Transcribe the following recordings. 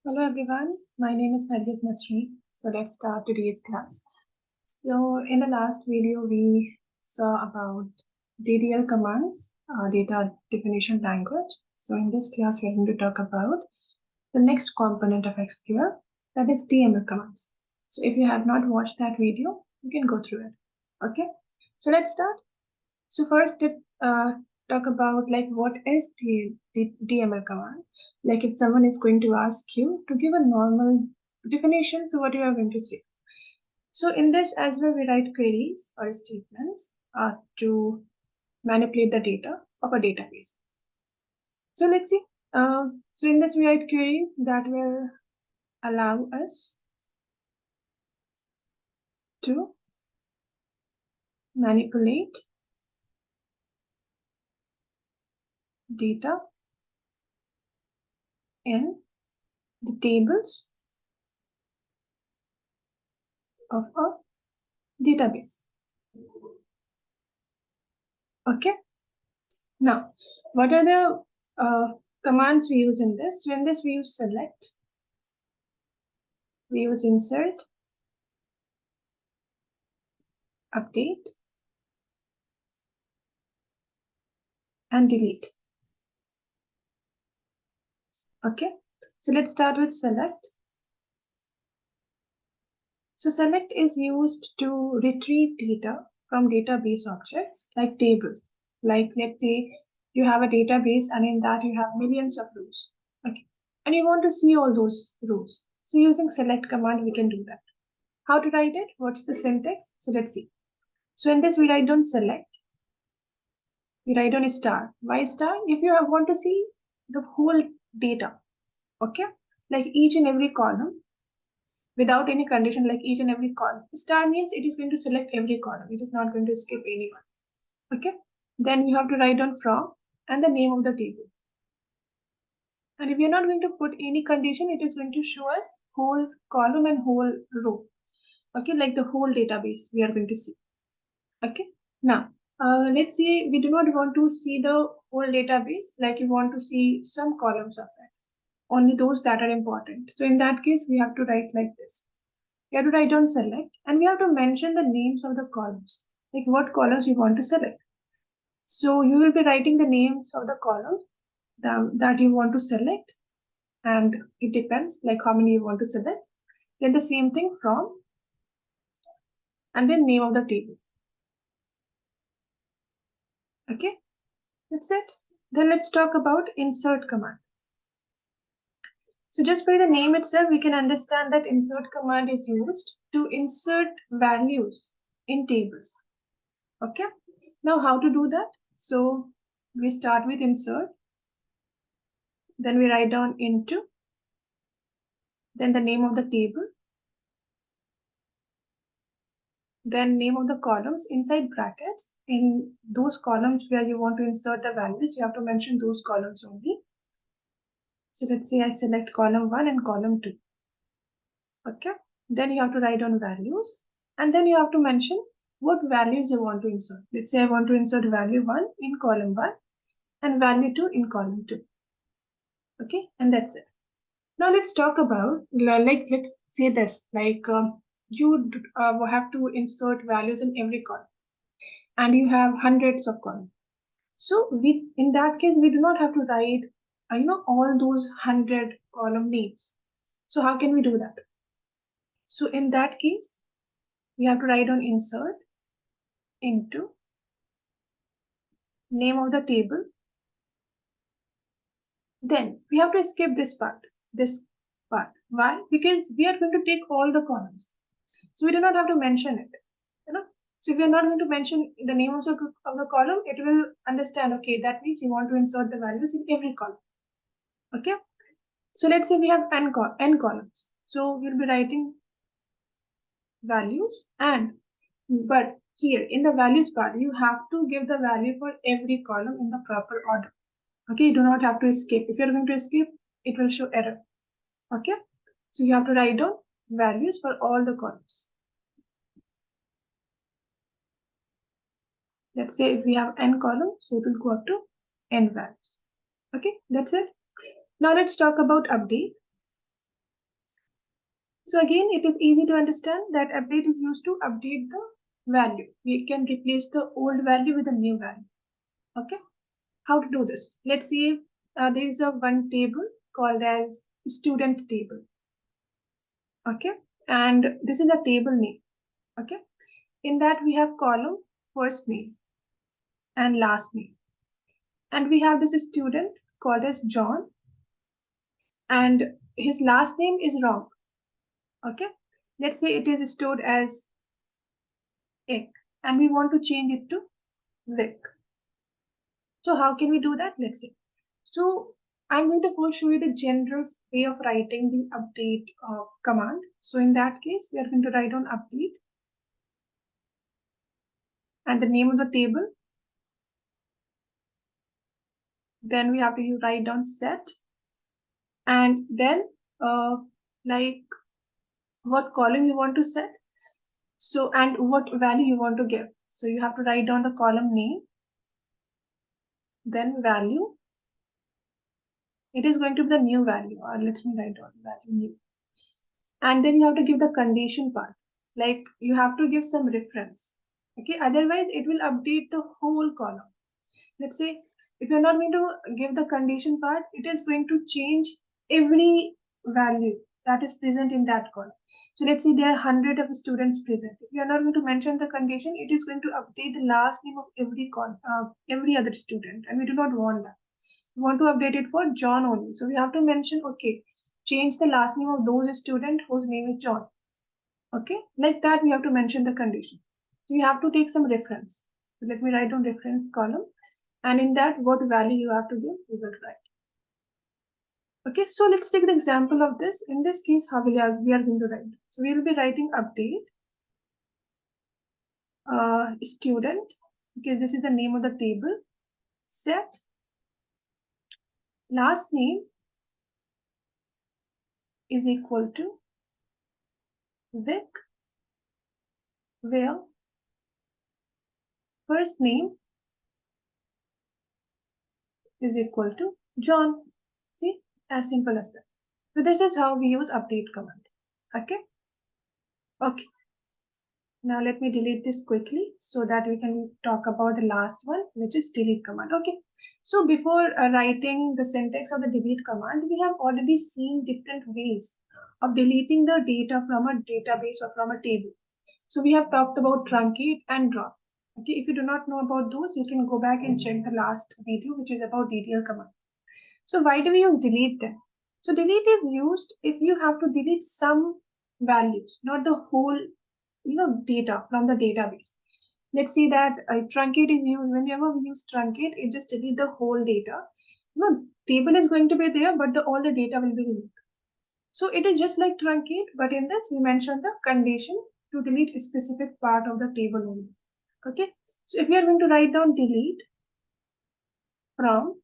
Hello everyone, my name is Nargis Nasri. So let's start today's class. So in the last video we saw about DDL commands, data definition language. So in this class we're going to talk about the next component of SQL, that is DML commands. So if you have not watched that video, you can go through it. Okay, so let's start. So first let's talk about like what is the DML command. Like if someone is going to ask you to give a normal definition, so what you are going to say. So in this as well, we write queries or statements to manipulate the data of a database. So let's see. So in this we write queries that will allow us to manipulate data in the tables of a database. Okay. Now, what are the commands we use in this? So in this we use select, we use insert, update, and delete. Okay, so let's start with select. So select is used to retrieve data from database objects like tables. Like let's say you have a database and in that you have millions of rows. Okay, and you want to see all those rows. So using select command we can do that. How to write it? What's the syntax? So let's see. So in this we write down select. We write on a star. Why star? If you want to see the whole data, okay, like each and every column without any condition, like each and every column. Star means it is going to select every column. It is not going to skip anyone. Okay. Then you have to write down from and the name of the table. And if you're not going to put any condition, it is going to show us whole column and whole row. Okay, like the whole database we are going to see. Okay. Now, let's say we do not want to see the whole database, like you want to see some columns of it, only those that are important. So in that case, we have to write like this. We have to write down select and we have to mention the names of the columns, like what columns you want to select. So you will be writing the names of the columns that you want to select, and it depends like how many you want to select. Then the same thing from and then name of the table. Okay, that's it. Then let's talk about insert command. So just by the name itself, we can understand that insert command is used to insert values in tables. Okay. Now how to do that? So we start with insert, then we write down into, then the name of the table, then name of the columns inside brackets. In those columns where you want to insert the values, you have to mention those columns only. So let's say I select column 1 and column 2. Okay. Then you have to write down values and then you have to mention what values you want to insert. Let's say I want to insert value 1 in column 1 and value 2 in column 2. Okay, and that's it. Now let's talk about, like, let's say this, like you have to insert values in every column and you have hundreds of columns. So we, in that case, we do not have to write, all those 100 column names. So how can we do that? So in that case, we have to write on insert into name of the table. Then we have to skip this part. Why? Because we are going to take all the columns. So we do not have to mention it. So if we are not going to mention the name of the column, it will understand, okay, that means you want to insert the values in every column. Okay. So let's say we have n columns. So we'll be writing values but here in the values part, you have to give the value for every column in the proper order. Okay, you do not have to escape. If you're going to escape, it will show error. Okay, so you have to write down values for all the columns. Let's say if we have n columns, so it will go up to n values. Okay, that's it. Now let's talk about update. So again, it is easy to understand that update is used to update the value. We can replace the old value with a new value. Okay, how to do this? Let's say there is a one table called as student table. Okay, and this is a table name. Okay, in that we have column first name and last name, and we have this student called as John, and his last name is wrong. Okay, let's say it is stored as Ek, and we want to change it to Vic. So how can we do that? Let's see. So I'm going to first show you the general way of writing the update command. So in that case, we are going to write on update and the name of the table. Then we have to write down set, and then like what column you want to set. So and what value you want to give. So you have to write down the column name, then value. It is going to be the new value, or let me write down value new. And then you have to give the condition part, like you have to give some reference. Okay, otherwise it will update the whole column. Let's say if you're not going to give the condition part, it is going to change every value that is present in that column. So let's say there are 100 of students present. If you are not going to mention the condition, it is going to update the last name of every other student, and we do not want that. We want to update it for John only. So we have to mention, okay, change the last name of those student whose name is John. Okay, like that we have to mention the condition. So you have to take some reference. So let me write down reference column, and in that what value you have to give, we will write. Okay, so let's take the example of this. In this case, how we are going to write. So we will be writing update student. Okay, this is the name of the table. Set last name is equal to Vic, where first name is equal to John. See, as simple as that. So this is how we use update command. Okay. Okay. Now let me delete this quickly so that we can talk about the last one, which is delete command. Okay. So before writing the syntax of the delete command, we have already seen different ways of deleting the data from a database or from a table. So we have talked about truncate and drop. Okay, if you do not know about those, you can go back and check the last video, which is about DDL command. So why do we use delete then? So delete is used if you have to delete some values, not the whole, data from the database. Let's see that truncate is used. Whenever we use truncate, it just delete the whole data. Table is going to be there, but all the data will be removed. So it is just like truncate, but in this we mention the condition to delete a specific part of the table only. Okay. So if we are going to write down delete from,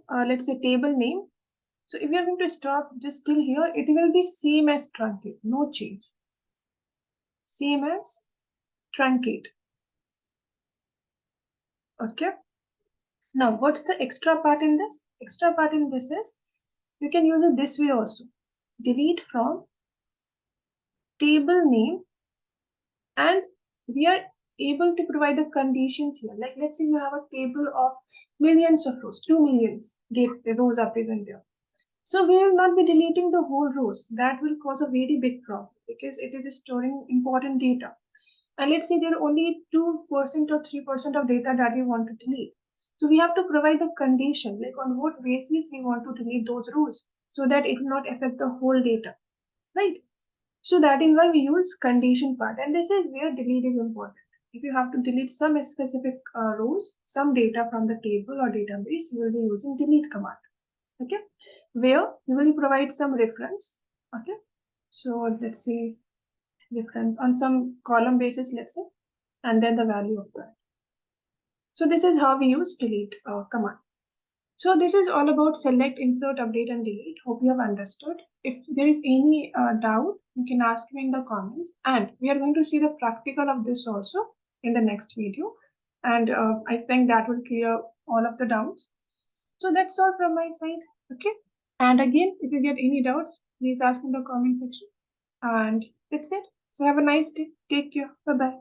let's say table name. So if we are going to stop just till here, it will be same as truncate, no change. Same as truncate. Okay. Now, what's the extra part in this? Extra part in this is you can use it this way also. Delete from table name, and we are able to provide the conditions here. Like let's say you have a table of millions of rows, 2 million rows are present there. So we will not be deleting the whole rows. That will cause a very big problem because it is storing important data. And let's say there are only 2% or 3% of data that we want to delete. So we have to provide the condition, like on what basis we want to delete those rows so that it will not affect the whole data, right? So that is why we use condition part. And this is where delete is important. If you have to delete some specific rows, some data from the table or database, you will be using delete command. Okay, where you will provide some reference. Okay, so let's say reference on some column basis, let's say, and then the value of that. So this is how we use delete command. So this is all about select, insert, update, and delete. Hope you have understood. If there is any doubt, you can ask me in the comments. And we are going to see the practical of this also in the next video. And I think that will clear all of the doubts. So that's all from my side. Okay. And again, if you get any doubts, please ask in the comment section. And that's it. So have a nice day. Take care. Bye bye.